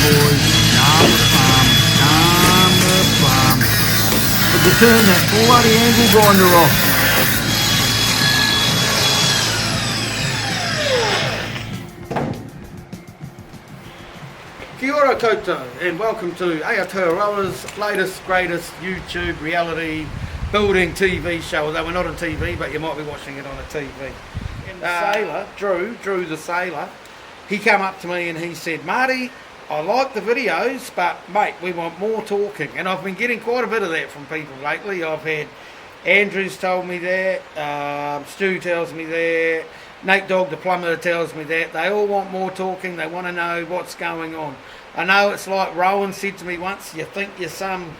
boys. Down the farm. Down the farm. But you turn that bloody angle grinder off. Kia ora koutou, and welcome to Aotearoa's latest, greatest YouTube reality building TV show. Although we're not on TV, but you might be watching it on a TV. And the sailor, Drew the sailor, he came up to me and he said, Marty, I like the videos, but mate, we want more talking. And I've been getting quite a bit of that from people lately. I've had Andrew's told me that, Stu tells me that, Nate Dog the plumber tells me that. They all want more talking. They want to know what's going on. I know it's like Rowan said to me once, you think you're some,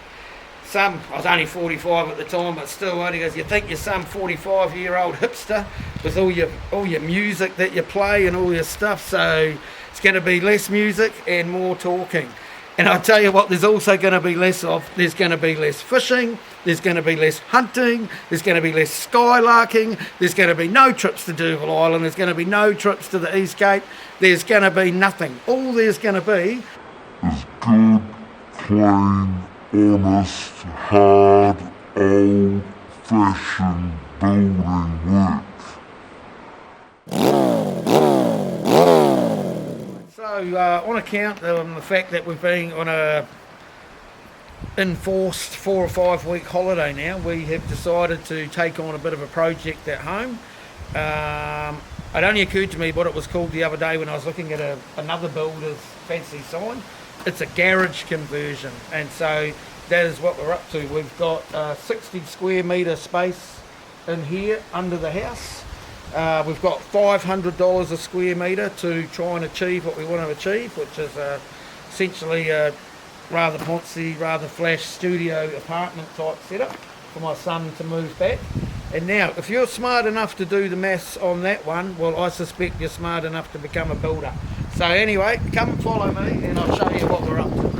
I was only 45 at the time, but still, he goes, you think you're some 45-year-old hipster with all your music that you play and all your stuff, so it's going to be less music and more talking. And I'll tell you what, there's also going to be less of. There's going to be less fishing, there's going to be less hunting, there's going to be less skylarking, there's going to be no trips to Duval Island, there's going to be no trips to the East Cape, there's going to be nothing. All there's going to be is good, plain, honest, hard, old-fashioned building work. So, on account of the fact that we've been on a enforced 4 or 5 week holiday now, we have decided to take on a bit of a project at home. It only occurred to me what it was called the other day when I was looking at another builder's fancy sign. It's a garage conversion, and so that is what we're up to. We've got 60 square metre space in here under the house. We've got $500 a square metre to try and achieve what we want to achieve, which is essentially a rather poncy, rather flash studio apartment type setup for my son to move back. And now, if you're smart enough to do the maths on that one, well, I suspect you're smart enough to become a builder. So anyway, come and follow me and I'll show you what we're up to.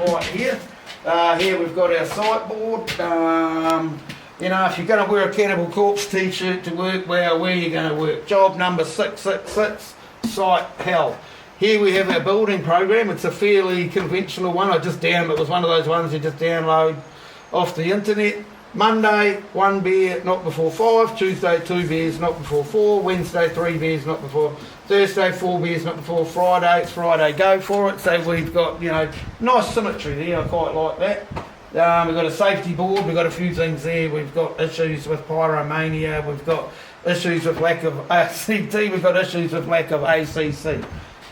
Right here. Here we've got our site board. You know, if you're going to wear a Cannibal Corpse t-shirt to work, well, where are you going to work? Job number 666, site hell. Here we have our building program. It's a fairly conventional one. It was one of those ones you just download off the internet. Monday, 1 beer, not before 5. Tuesday, 2 beers, not before 4. Wednesday, 3 beers, not before. Thursday, 4 beers, not before. Friday, it's Friday, go for it. So we've got, you know, nice symmetry there. I quite like that. We've got a safety board. We've got a few things there. We've got issues with pyromania. We've got issues with lack of ACT. We've got issues with lack of ACC.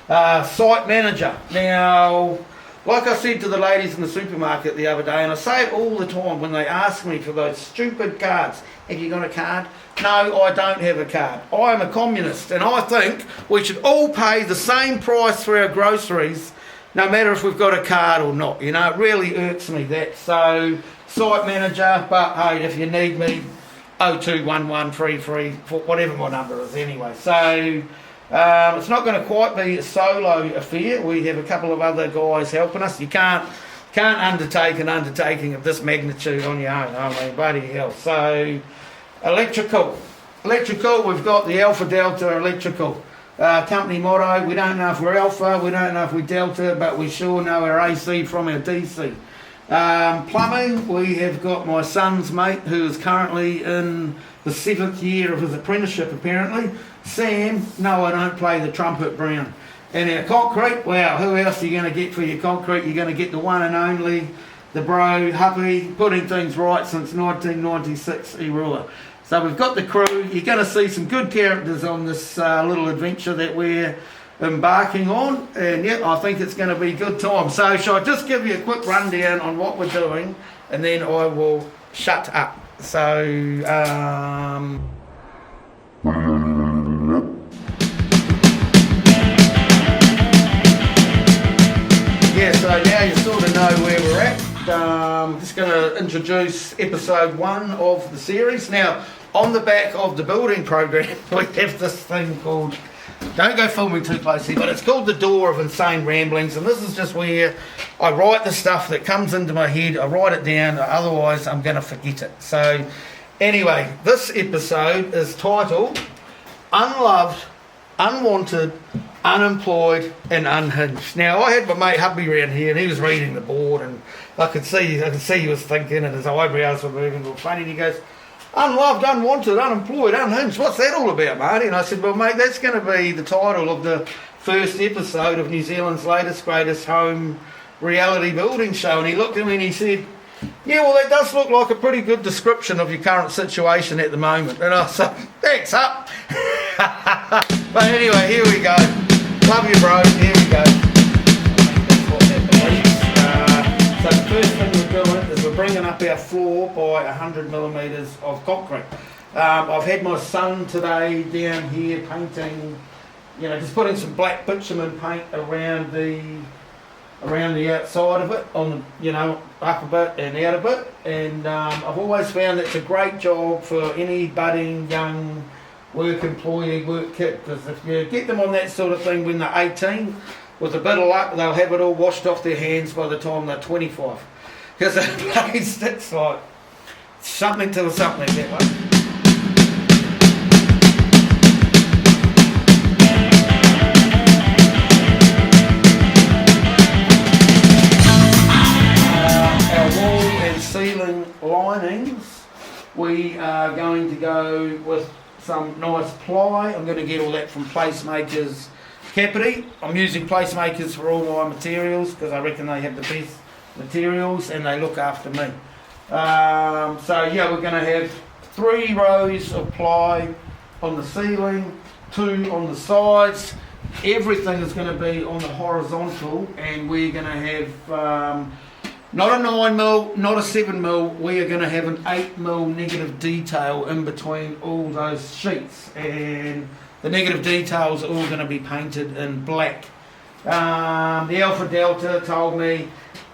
Site manager. Now, like I said to the ladies in the supermarket the other day, and I say it all the time when they ask me for those stupid cards, have you got a card? No, I don't have a card. I am a communist, and I think we should all pay the same price for our groceries, no matter if we've got a card or not. You know, it really irks me that. So, site manager, but hey, if you need me, 021133, whatever my number is anyway. So, it's not going to quite be a solo affair. We have a couple of other guys helping us. You can't undertake an undertaking of this magnitude on your own. I mean, bloody hell. So, electrical, we've got the Alpha Delta Electrical. Company motto, we don't know if we're Alpha, we don't know if we're Delta, but we sure know our AC from our DC. Plumbing, we have got my son's mate who is currently in the 7th year of his apprenticeship apparently. Sam, no, I don't play the trumpet, Brown. And our concrete, wow, who else are you going to get for your concrete? You're going to get the one and only, the bro, Huppy, putting things right since 1996, Irua. So we've got the crew. You're going to see some good characters on this little adventure that we're embarking on. And yeah, I think it's going to be a good time. So shall I just give you a quick rundown on what we're doing and then I will shut up. So, yeah, so now you sort of know where we're at. Just going to introduce episode 1 of the series. Now, on the back of the building program, we have this thing called, don't go filming too closely, but it's called The Door of Insane Ramblings, and this is just where I write the stuff that comes into my head, I write it down, otherwise I'm going to forget it. So anyway, this episode is titled Unloved, Unwanted, Unemployed and Unhinged. Now, I had my mate Hubby around here and he was reading the board, and I could see he was thinking, and his eyebrows were moving a little funny, and he goes, unloved, unwanted, unemployed, unhinged, what's that all about, Marty? And I said, well, mate, that's going to be the title of the first episode of New Zealand's latest, greatest home reality building show. And he looked at me and he said, yeah, well, that does look like a pretty good description of your current situation at the moment. And I said, thanks, up. But anyway, here we go. Love you, bro. Here we go. That's what that believes. So the first thing we're doing is we're bringing up our floor by 100 millimetres of concrete. I've had my son today down here painting, just putting some black bitumen paint around the outside of it, on up a bit and out a bit, and I've always found that's a great job for any budding young work kid, because if you get them on that sort of thing when they're 18, with a bit of luck they'll have it all washed off their hands by the time they're 25, because it's like something to something that way. Ceiling linings, we are going to go with some nice ply. I'm going to get all that from Placemakers Capity. I'm using Placemakers for all my materials because I reckon they have the best materials and they look after me. So yeah, we're going to have 3 rows of ply on the ceiling, 2 on the sides. Everything is going to be on the horizontal, and we're going to have not a 9mm, not a 7mm, we are going to have an 8mm negative detail in between all those sheets, and the negative details are all going to be painted in black. The Alpha Delta told me,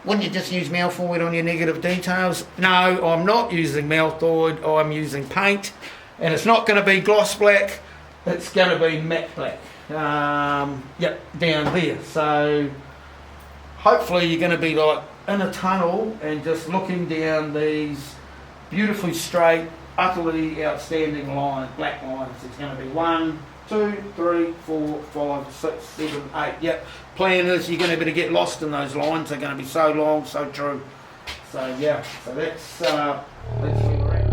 wouldn't you just use Malthoid on your negative details? No, I'm not using Malthoid, I'm using paint, and it's not going to be gloss black, it's going to be matte black. Yep, down there. So hopefully you're going to be like in a tunnel and just looking down these beautifully straight, utterly outstanding black lines. It's going to be 1, 2, 3, 4, 5, 6, 7, 8. Yep. Plan is you're going to be able to get lost in those lines. They're going to be so long, so true. So yeah. So that's where we're at.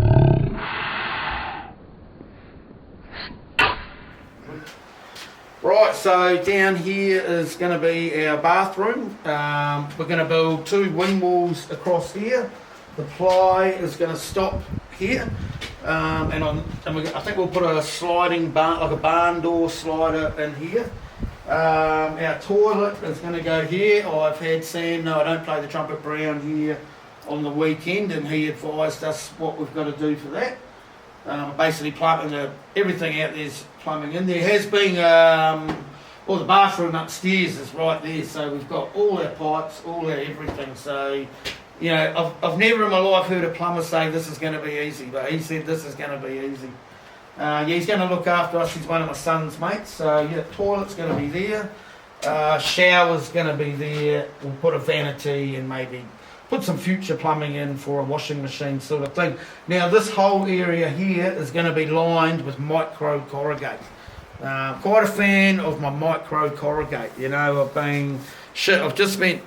Right, so down here is going to be our bathroom. We're going to build 2 wing walls across here. The ply is going to stop here, I think we'll put a sliding barn, like a barn door slider in here. Our toilet is going to go here. I've had Sam, no, I don't play the trumpet Brown here on the weekend, and he advised us what we've got to do for that. Basically plumbing everything out there's plumbing in. There has been the bathroom upstairs is right there, so we've got all our pipes, all our everything. So I've never in my life heard a plumber say this is going to be easy, but he said this is going to be easy. He's going to look after us. He's one of my son's mates. So yeah, toilet's going to be there, shower's going to be there. We'll put a vanity and maybe put some future plumbing in for a washing machine sort of thing. Now this whole area here is going to be lined with micro corrugate. Quite a fan of my micro corrugate. I've just spent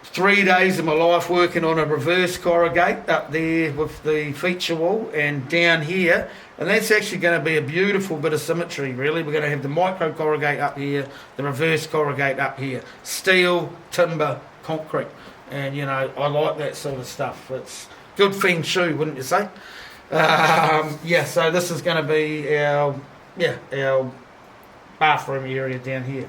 3 days of my life working on a reverse corrugate up there with the feature wall and down here, and that's actually going to be a beautiful bit of symmetry really. We're going to have the micro corrugate up here, the reverse corrugate up here, steel, timber, concrete. And I like that sort of stuff. It's good feng shui, wouldn't you say? So this is going to be our bathroom area down here.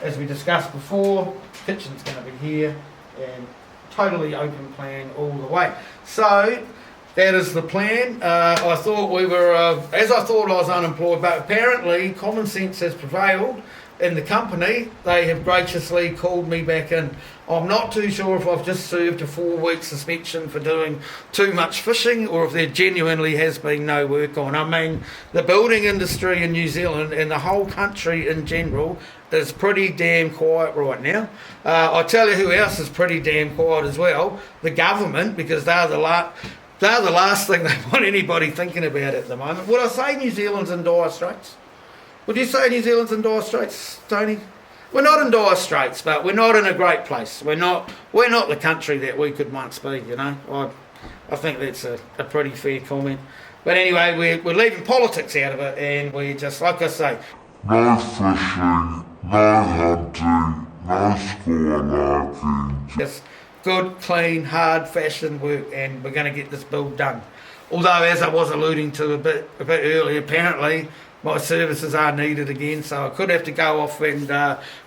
As we discussed before, kitchen's going to be here, and totally open plan all the way. So that is the plan. I thought I was unemployed, but apparently common sense has prevailed in the company. They have graciously called me back in. I'm not too sure if I've just served a 4-week suspension for doing too much fishing, or if there genuinely has been no work on. I mean, the building industry in New Zealand and the whole country in general is pretty damn quiet right now. I tell you who else is pretty damn quiet as well, the government, because they're the last thing they want anybody thinking about at the moment. Would I say New Zealand's in dire straits? Would you say New Zealand's in dire straits, Tony? We're not in dire straits, but we're not in a great place. We're not the country that we could once be, you know. I think that's a pretty fair comment. But anyway, we're leaving politics out of it, and we just, like I say, no fishing, no hunting, no skylarking. just good, clean, hard-fashioned work, and we're going to get this bill done. Although, as I was alluding to a bit earlier, apparently my services are needed again, so I could have to go off and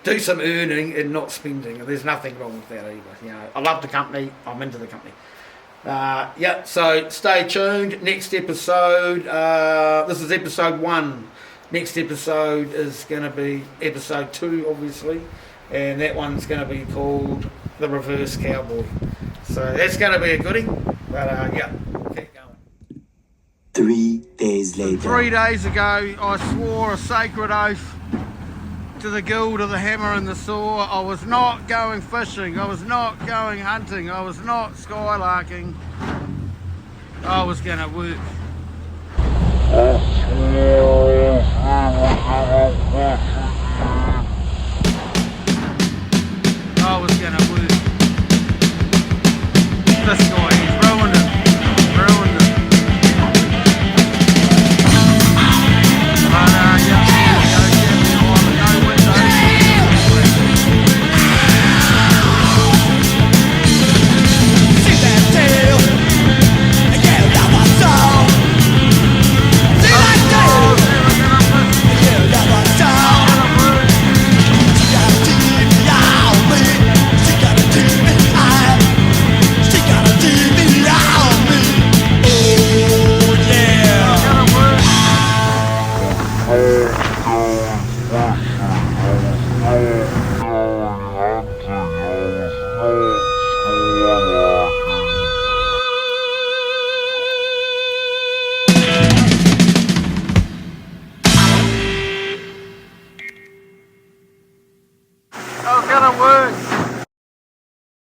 do some earning and not spending. And there's nothing wrong with that either. You know, I love the company. I'm into the company. So stay tuned. Next episode, this is episode 1. Next episode is going to be episode 2, obviously, and that one's going to be called The Reverse Cowboy. So that's going to be a goodie, but keep going. 3 days later. 3 days ago, I swore a sacred oath to the Guild of the Hammer and the Saw. I was not going fishing, I was not going hunting, I was not skylarking. I was going to work. I was going to work. This guy, he's ruined it. Ruined it. I was gonna work.